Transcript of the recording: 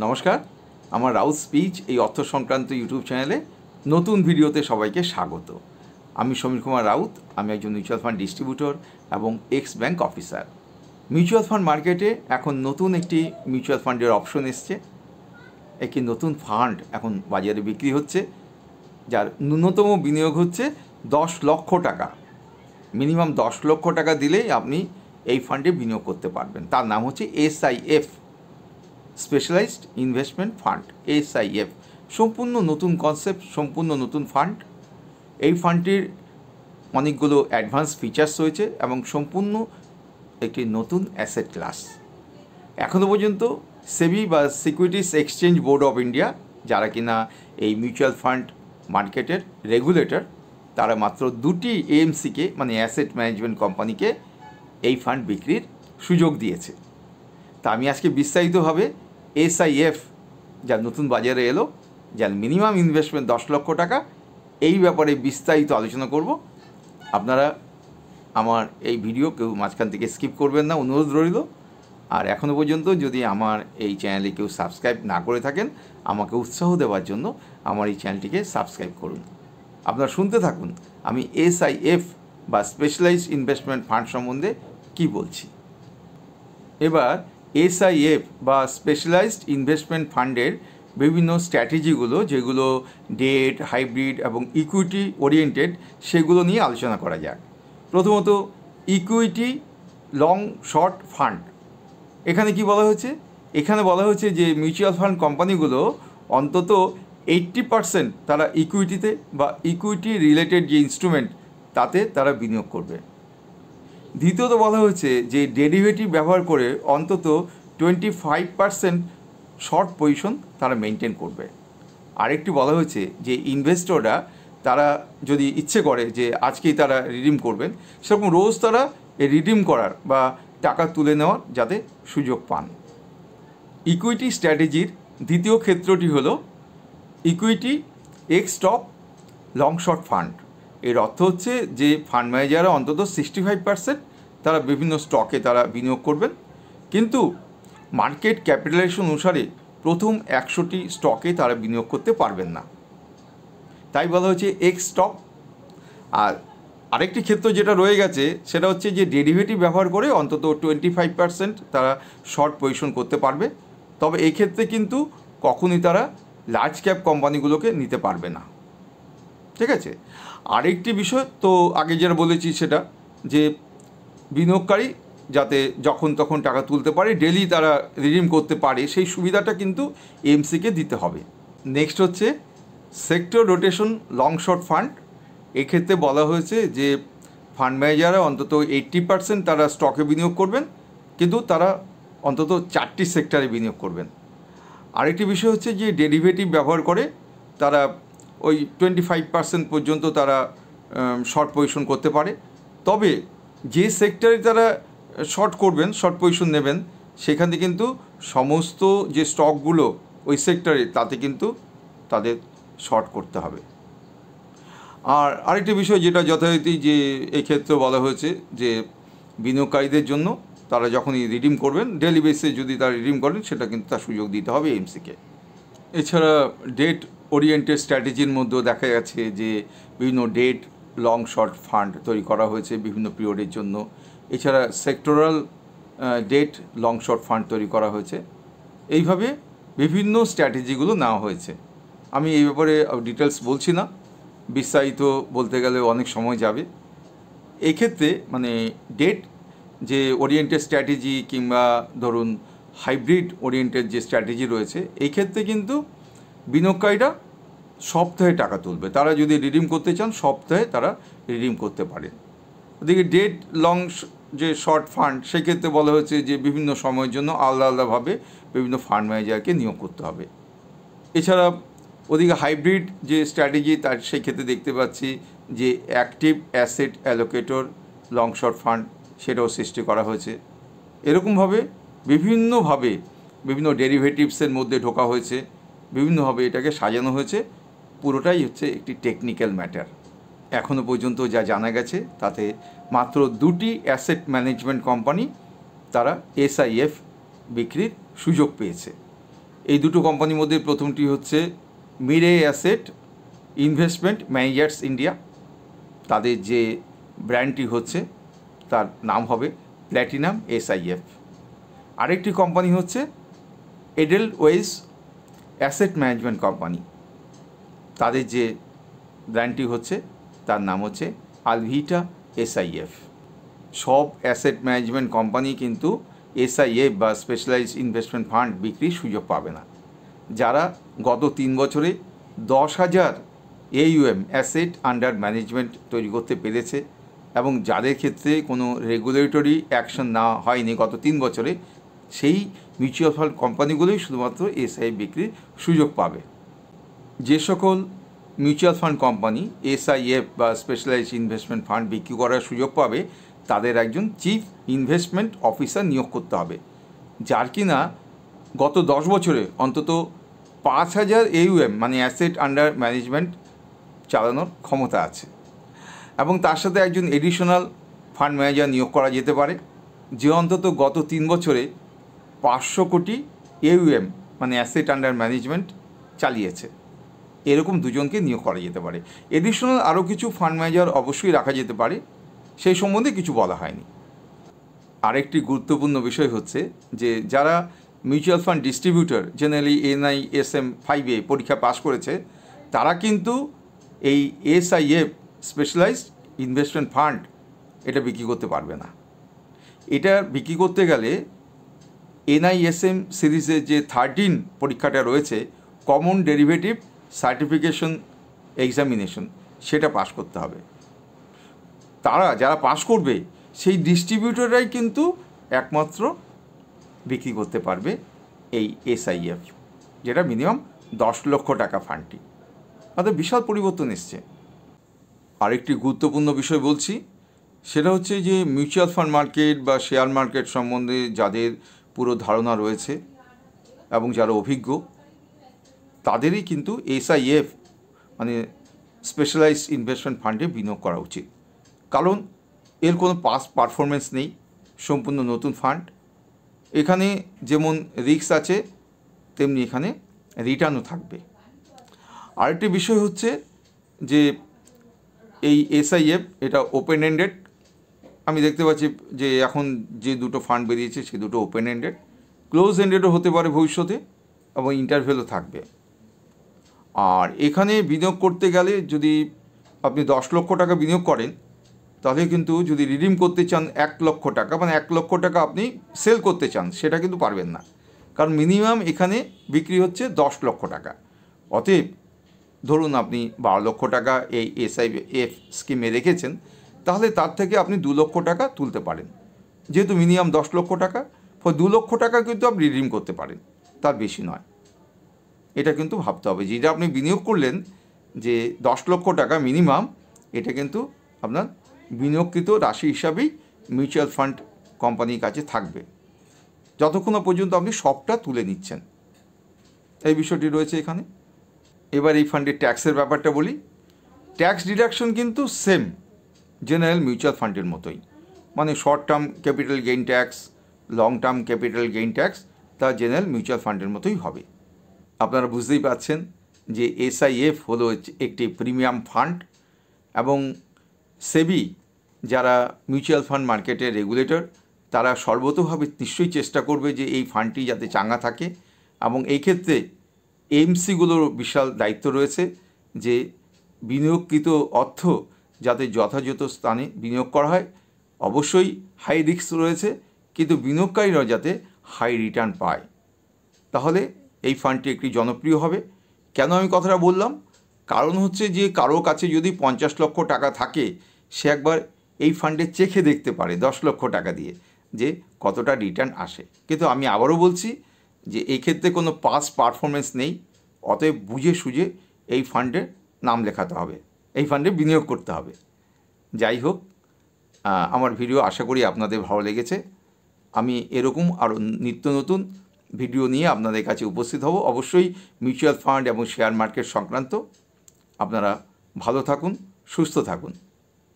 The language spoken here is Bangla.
নমস্কার, আমার রাউত স্পিচ এই অর্থ সংক্রান্ত ইউটিউব চ্যানেলে নতুন ভিডিওতে সবাইকে স্বাগত। আমি সমীর কুমার রাউত, আমি একজন মিউচুয়াল ফান্ড ডিস্ট্রিবিউটর এবং x bank officer. Mutual fund মার্কেটে এখন নতুন একটি মিউচুয়াল ফান্ডের অপশন এসছে। একটি নতুন ফান্ড এখন বাজারে বিক্রি হচ্ছে, যার ন্যূনতম বিনিয়োগ হচ্ছে 10 লক্ষ টাকা। মিনিমাম 10 লক্ষ টাকা দিলেই আপনি এই ফান্ডে বিনিয়োগ করতে পারবেন। তার নাম হচ্ছে SIF, specialised investment fund. SIF সম্পূর্ণ নতুন কনসেপ্ট, সম্পূর্ণ নতুন ফান্ড। এই ফান্ডটির অনেকগুলো অ্যাডভান্স ফিচার্স রয়েছে এবং সম্পূর্ণ একটি নতুন অ্যাসেট ক্লাস। এখনও পর্যন্ত সেবি বা securities exchange board of India, যারা কিনা এই মিউচুয়াল ফান্ড মার্কেটের রেগুলেটর, তারা মাত্র 2টি AMCকে মানে অ্যাসেট ম্যানেজমেন্ট কোম্পানিকে এই ফান্ড বিক্রির সুযোগ দিয়েছে। তা আমি আজকে বিস্তারিতভাবে SIF যার নতুন বাজারে এলো, যার মিনিমাম ইনভেস্টমেন্ট 10 লক্ষ টাকা, এই ব্যাপারে বিস্তারিত আলোচনা করব। আপনারা আমার এই ভিডিও কেউ মাঝখান থেকে স্কিপ করবেন না, অনুরোধ রইল। আর এখনও পর্যন্ত যদি আমার এই চ্যানেলে কেউ সাবস্ক্রাইব না করে থাকেন, আমাকে উৎসাহ দেওয়ার জন্য আমার এই চ্যানেলটিকে সাবস্ক্রাইব করুন। আপনারা শুনতে থাকুন আমি SIF বা স্পেশালাইজড ইনভেস্টমেন্ট ফান্ড সম্বন্ধে কি বলছি। এবার SIF বা স্পেশালাইজড ইনভেস্টমেন্ট ফান্ডের বিভিন্ন স্ট্র্যাটেজিগুলো, যেগুলো ডেট, হাইব্রিড এবং ইকুইটি ওরিয়েন্টেড, সেগুলো নিয়ে আলোচনা করা যাক। প্রথমত ইকুইটি লং শর্ট ফান্ড। এখানে কি বলা হয়েছে? এখানে বলা হয়েছে যে মিউচুয়াল ফান্ড কোম্পানিগুলো অন্তত 80% তারা ইকুইটিতে বা ইকুইটি রিলেটেড যে ইনস্ট্রুমেন্ট, তাতে তারা বিনিয়োগ করবে। দ্বিতীয়ত বলা হয়েছে যে ডেরিভেটিভ ব্যবহার করে অন্তত 25% শর্ট পজিশন তারা মেনটেন করবে। আরেকটি বলা হয়েছে যে ইনভেস্টররা তারা যদি ইচ্ছে করে যে আজকেই তারা রিডিম করবেন, সেরকম রোজ তারা এই রিডিম করার বা টাকা তুলে নেওয়ার যাতে সুযোগ পান। ইকুইটি স্ট্র্যাটেজির দ্বিতীয় ক্ষেত্রটি হলো equity x stock long short fund. এর অর্থ হচ্ছে যে ফান্ড ম্যানেজাররা অন্তত 65% তারা বিভিন্ন স্টকে তারা বিনিয়োগ করবেন, কিন্তু মার্কেট ক্যাপিটালাইজেশন অনুসারে প্রথম 100টি স্টকে তারা বিনিয়োগ করতে পারবেন না, তাই বলা হচ্ছে এক্স স্টক। আর আরেকটি ক্ষেত্র যেটা রয়ে গেছে সেটা হচ্ছে যে ডেরিভেটিভ ব্যবহার করে অন্তত 25% তারা শর্ট পজিশন করতে পারবে। তবে এই ক্ষেত্রে কিন্তু কখনই তারা লার্জ ক্যাপ কোম্পানিগুলোকে নিতে পারবে না। ঠিক আছে। আরেকটি বিষয় তো আগে যেটা বলেছি সেটা যে বিনিয়োগকারী যাতে যখন তখন টাকা তুলতে পারে, ডেলি তারা রিডিম করতে পারে, সেই সুবিধাটা কিন্তু AMCকে দিতে হবে। নেক্সট হচ্ছে sector rotation long short fund. এক্ষেত্রে বলা হয়েছে যে ফান্ড ম্যানেজাররা অন্তত 80% তারা স্টকে বিনিয়োগ করবেন, কিন্তু তারা অন্তত 4টি সেক্টরে বিনিয়োগ করবেন। আরেকটি বিষয় হচ্ছে যে ডেরিভেটিভ ব্যবহার করে তারা ওই 25% পর্যন্ত তারা শর্ট পজিশন করতে পারে। তবে যে সেক্টরে তারা শর্ট করবেন, শর্ট পজিশন নেবেন, সেখানে কিন্তু সমস্ত যে স্টকগুলো ওই সেক্টরে, তাতে কিন্তু তাদের শর্ট করতে হবে। আর আরেকটি বিষয় যেটা যথারীতি যে এই ক্ষেত্রে বলা হয়েছে যে বিনিয়োগকারীদের জন্য তারা যখনই রিডিম করবেন, ডেলি বেসে যদি তারা রিডিম করেন, সেটা কিন্তু তার সুযোগ দিতে হবে AMCকে। এছাড়া ডেট ওরিয়েন্টেড স্ট্র্যাটেজির মধ্যেও দেখা যাচ্ছে যে বিভিন্ন ডেট লং শর্ট ফান্ড তৈরি করা হয়েছে বিভিন্ন পিরিয়ডের জন্য। এছাড়া sectoral debt long short fund তৈরি করা হয়েছে। এইভাবে বিভিন্ন স্ট্র্যাটেজিগুলো নেওয়া হয়েছে। আমি এই ব্যাপারে ডিটেলস বলছি না, বিস্তারিত বলতে গেলে অনেক সময় যাবে। এই ক্ষেত্রে মানে ডেট যে ওরিয়েন্টেড স্ট্র্যাটেজি কিংবা ধরুন হাইব্রিড ওরিয়েন্টেড যে স্ট্র্যাটেজি রয়েছে, এই ক্ষেত্রে কিন্তু বিনিয়োগকারীরা সপ্তাহে টাকা তুলবে। তারা যদি রিডিম করতে চান, সপ্তাহে তারা রিডিম করতে পারে। ওদিকে ডেট লং যে শর্ট ফান্ড, সেক্ষেত্রে বলা হয়েছে যে বিভিন্ন সময়ের জন্য আলাদা আলাদাভাবে বিভিন্ন ফান্ড ম্যানেজারকে নিয়োগ করতে হবে। এছাড়া ওদিকে হাইব্রিড যে স্ট্র্যাটেজি, তার সেই ক্ষেত্রে দেখতে পাচ্ছি যে active asset allocator long short fund, সেটাও সৃষ্টি করা হয়েছে। এরকমভাবে বিভিন্নভাবে বিভিন্ন ডেরিভেটিভসের মধ্যে ঢোকা হয়েছে, বিভিন্নভাবে এটাকে সাজানো হয়েছে। পুরোটাই হচ্ছে একটি টেকনিক্যাল ম্যাটার। এখনও পর্যন্ত যা জানা গেছে তাতে মাত্র 2টি অ্যাসেট ম্যানেজমেন্ট কোম্পানি তারা SIF বিক্রির সুযোগ পেয়েছে। এই দুটো কোম্পানির মধ্যে প্রথমটি হচ্ছে মিরে অ্যাসেট ইনভেস্টমেন্ট ম্যানেজার্স ইন্ডিয়া। তাদের যে ব্র্যান্ডটি হচ্ছে তার নাম হবে প্ল্যাটিনাম SIF। আরেকটি কোম্পানি হচ্ছে এডেলওয়েজ অ্যাসেট ম্যানেজমেন্ট কোম্পানি। তাদের যে ব্র্যান্ডটি হচ্ছে তার নাম হচ্ছে আলভিটা SIF। সব অ্যাসেট ম্যানেজমেন্ট কোম্পানি কিন্তু SIF বা স্পেশালাইজড ইনভেস্টমেন্ট ফান্ড বিক্রির সুযোগ পাবে না। যারা গত 3 বছরে 10,000 AUM অ্যাসেট আন্ডার ম্যানেজমেন্ট তৈরি করতে পেরেছে এবং যাদের ক্ষেত্রে কোনো রেগুলেটরি অ্যাকশন না হয়নি গত 3 বছরে, সেই মিউচুয়াল ফান্ড কোম্পানিগুলোই শুধুমাত্র SIF বিক্রির সুযোগ পাবে। যে সকল মিউচুয়াল ফান্ড কোম্পানি SIF বা স্পেশালাইজড ইনভেস্টমেন্ট ফান্ড বিক্রি করার সুযোগ পাবে তাদের একজন চিফ ইনভেস্টমেন্ট অফিসার নিয়োগ করতে হবে, যার কিনা গত 10 বছরে অন্তত 5,000 AUM মানে অ্যাসেট আন্ডার ম্যানেজমেন্ট চালানোর ক্ষমতা আছে। এবং তার সাথে একজন এডিশনাল ফান্ড ম্যানেজার নিয়োগ করা যেতে পারে, যে অন্তত গত 3 বছরে 500 কোটি AUM মানে অ্যাসেট আন্ডার ম্যানেজমেন্ট চালিয়েছে। এরকম দুজনকে নিয়োগ করা যেতে পারে। এডিশনাল আরও কিছু ফান্ড ম্যানেজার অবশ্যই রাখা যেতে পারে, সেই সম্বন্ধে কিছু বলা হয়নি। আরেকটি গুরুত্বপূর্ণ বিষয় হচ্ছে যে যারা mutual fund distributor generally NISM 5-এ পরীক্ষা পাস করেছে, তারা কিন্তু এই SIF স্পেশালাইজড ইনভেস্টমেন্ট ফান্ড এটা বিক্রি করতে পারবে না। এটা বিক্রি করতে গেলে NISM সিরিজের যে 13 পরীক্ষাটা রয়েছে, কমন ডেরিভেটিভ সার্টিফিকেশন এক্সামিনেশন, সেটা পাস করতে হবে। যারা পাস করবে সেই ডিস্ট্রিবিউটররাই কিন্তু একমাত্র বিক্রি করতে পারবে এই SIF, যেটা মিনিমাম 10 লক্ষ টাকা ফান্ডটি। তাদের বিশাল পরিবর্তন এসছে। আরেকটি গুরুত্বপূর্ণ বিষয় বলছি, সেটা হচ্ছে যে মিউচুয়াল ফান্ড মার্কেট বা শেয়ার মার্কেট সম্বন্ধে যাদের পুরো ধারণা রয়েছে এবং যারা অভিজ্ঞ, তাদেরই কিন্তু SIF মানে স্পেশালাইজড ইনভেস্টমেন্ট ফান্ডে বিনিয়োগ করা উচিত। কারণ এর কোনো পাস্ট পারফরমেন্স নেই, সম্পূর্ণ নতুন ফান্ড। এখানে যেমন রিস্ক আছে তেমনি এখানে রিটার্নও থাকবে। আরেকটি বিষয় হচ্ছে যে এই SIF এটা ওপেন এন্ডেড। আমি দেখতে পাচ্ছি যে এখন যে দুটো ফান্ড বেরিয়েছে সে দুটো ওপেন এন্ডেড, ক্লোজ এন্ডেডও হতে পারে ভবিষ্যতে, এবং ইন্টারভ্যালও থাকবে। আর এখানে বিনিয়োগ করতে গেলে যদি আপনি 10 লক্ষ টাকা বিনিয়োগ করেন, তাহলে কিন্তু যদি রিডিম করতে চান 1 লক্ষ টাকা, মানে 1 লক্ষ টাকা আপনি সেল করতে চান, সেটা কিন্তু পারবেন না, কারণ মিনিমাম এখানে বিক্রি হচ্ছে 10 লক্ষ টাকা। অতএব ধরুন আপনি 12 লক্ষ টাকা এই SIF স্কিমে রেখেছেন, তাহলে তার থেকে আপনি 2 লক্ষ টাকা তুলতে পারেন। যেহেতু মিনিমাম 10 লক্ষ টাকা, 2 লক্ষ টাকা কিন্তু আপনি রিডিম করতে পারেন, তার বেশি নয়। এটা কিন্তু ভাবতে হবে, যেটা আপনি বিনিয়োগ করলেন যে 10 লক্ষ টাকা মিনিমাম, এটা কিন্তু আপনার বিনিয়োগকৃত রাশি হিসাবেই মিউচুয়াল ফান্ড কোম্পানির কাছে থাকবে, যতক্ষণ পর্যন্ত আপনি সবটা তুলে নিচ্ছেন। এই বিষয়টি রয়েছে এখানে। এবার এই ফান্ডের ট্যাক্সের ব্যাপারটা বলি। ট্যাক্স ডিডাকশন কিন্তু সেম জেনারেল মিউচুয়াল ফান্ডের মতোই, মানে short term capital gain tax, long term capital gain tax তা জেনারেল মিউচুয়াল ফান্ডের মতোই হবে। আপনারা বুঝতেই পারছেন যে SIF হলো একটি প্রিমিয়াম ফান্ড, এবং সেবি যারা মিউচুয়াল ফান্ড মার্কেটের রেগুলেটর, তারা সর্বতোভাবে নিশ্চয়ই চেষ্টা করবে যে এই ফান্ডটি যাতে চাঙ্গা থাকে। এবং এই ক্ষেত্রে AMCগুলোর বিশাল দায়িত্ব রয়েছে যে বিনিয়োগকৃত অর্থ যাতে যথাযথ স্থানে বিনিয়োগ করা হয়। অবশ্যই হাই রিস্ক রয়েছে, কিন্তু বিনিয়োগকারীরা যাতে হাই রিটার্ন পায়, তাহলে এই ফান্ডটি একটি জনপ্রিয় হবে। কেন আমি কথাটা বললাম? কারণ হচ্ছে যে কারো কাছে যদি 50 লক্ষ টাকা থাকে, সে একবার এই ফান্ডে চেখে দেখতে পারে 10 লক্ষ টাকা দিয়ে যে কতটা রিটার্ন আসে। কিন্তু আমি আবারও বলছি যে এই ক্ষেত্রে কোনো পাস পারফরমেন্স নেই, অতএব বুঝে সুঝে এই ফান্ডে নাম লেখাতে হবে, এই ফান্ডে বিনিয়োগ করতে হবে। যাই হোক, আমার ভিডিও আশা করি আপনাদের ভালো লেগেছে। আমি এরকম আরও নিত্য নতুন ভিডিও নিয়ে আপনাদের কাছে উপস্থিত হব, অবশ্যই মিউচুয়াল ফান্ড এবং শেয়ার মার্কেট সংক্রান্ত। আপনারা ভালো থাকুন, সুস্থ থাকুন।